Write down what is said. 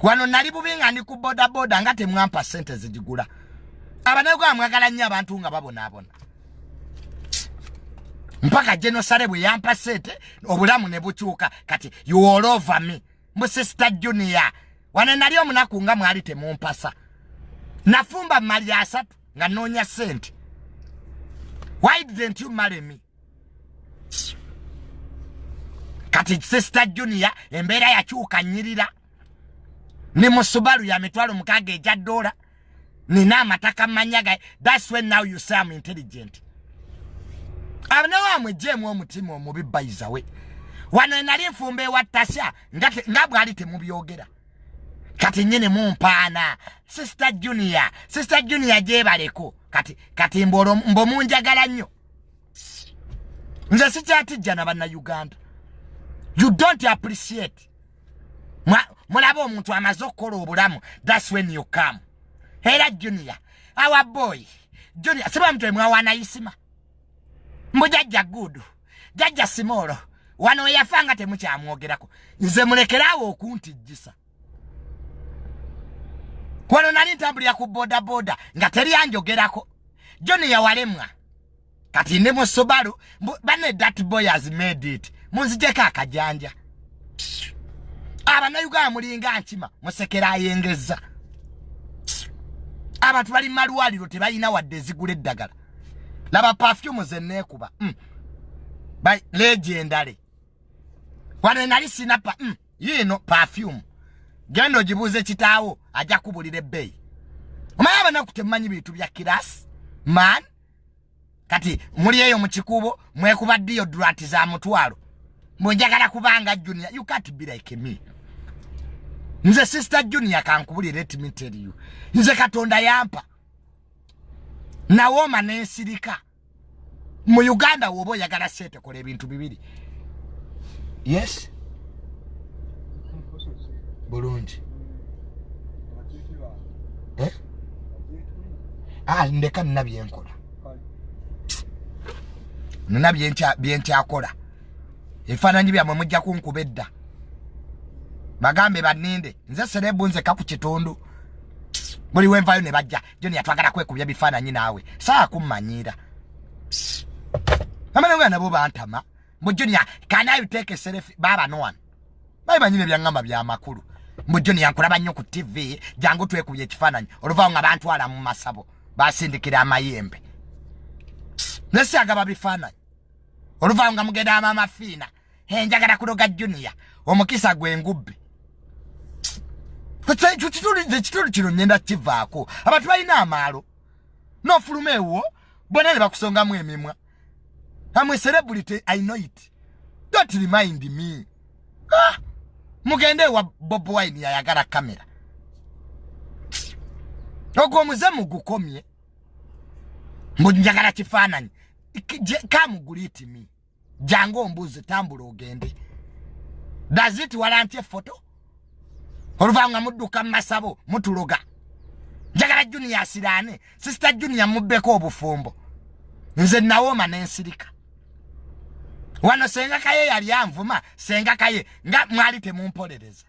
Wano nali bubinga ndi ku boda boda nga temwampa sente zijigula. Abanego amwagala nnyo abantu nga babona. Mpaka genocide bwe yampa sente obulamu ne bukyuka kati you all over me. Mu sister Junior. Wano nali omunaku nga mwali temumpasa. Nafumba mali asatu nga nonya sente. Why didn't you marry me? Kati sister Junior embeera yakyuka nyirira. Ni musubaru ya mitwalo mukage eja dola. Nina amataka manyaga. That's when now you say I'm intelligent. Abanawa amwejemu omutima omubi by the way. Wano nali nfumbe watasha nga bwali temubyogera. Kati nyine mumpaana. Sister Junior jebaleko. Kati mbo munjagala nnyo. Nze sikyatijja na banna Uganda. You don't appreciate. Mulabo omuntu amaze okukola obulamu. That's when you come. Era Junior. Our boy. Junior. Siba mtu mwawana isima. Mbujajja gudu. Jajja simoro. Wano yafanga temucha amwogerako. Nze mulekerawo okuntijjisa. Wano nali ntambulira ku boda boda nga teri anjogerako. Junior walemwa. Kati ndi mu Subaru. Bane that boy has made it. Munzijeeko Akajanja. Abanayuga mulinga nkima musekera ayengeza. Abantu bali malwaliro tebalina wadde zigula eddagala. Laba perfume zenekuba. By legendary. Wano nali sinapa. Yino perfume. Gendo jibuze kitaawo ajja kubulira ebbeyi. Omayaba nakutemanyi bintu bya kirasi. Man. Kati muli eyo mu kikubo mwekuba deodorant za mutwalo. Mbonjagala kubanga Junior. You can't be like me. Nze sister Junior kankubulira let me tell you. Nze Katonda yampa. Nawooma n'ensirika. Mu Uganda wobo yagala sete kola ebintu bibiri. Yes. Bulungi. Ndeka nina byenkola. Nina byenkyakola. Ebifaananyi byamwe mujja kunkubedda. Bagambe baninde. Nze serebu nzeka ku kitundu. Buli wenvayo ne bajja. Junior twagala kwekubya bifaananyi naawe. Saa kummanyira. Amana nabo bantama. Mu Junior, can I take a selfie? Baba no one. Bayimanyire byangamba bya makulu. Mu Junior nkulaba nnyo ku TV, jangu twekubye ekifaananyi. Oluva nga bantu ala mu masabo. Basindikira amayembe. Nesi agaba bifaananyi. Oluva nga mugenda amama fiina. Njagala kuloga Junior. Omukisa gwe ngubbi. Kituli kino nyenda kivaako. Abantu balina amaalo. No fulumewo. Bonna ne bakusongamu emimwa. I'm a celebrity, I know it. Don't remind me. Mugende wa Bob Wine yayagala kamera. Ogwo muzemu gukomye. Mbunjagala kifaananyi. Kamuguliti mi. Jango mbuzi tambula ogende. Does it warrant a photo? Oluvanga mudduka masabo mutuloga. Njagala Junior asirane. Sister Junior mubbeko obufumbo. Nze Nawooma n'ensirika. Wano senga kaye yali anvuma, senga kaye nga mwali temumpolereza.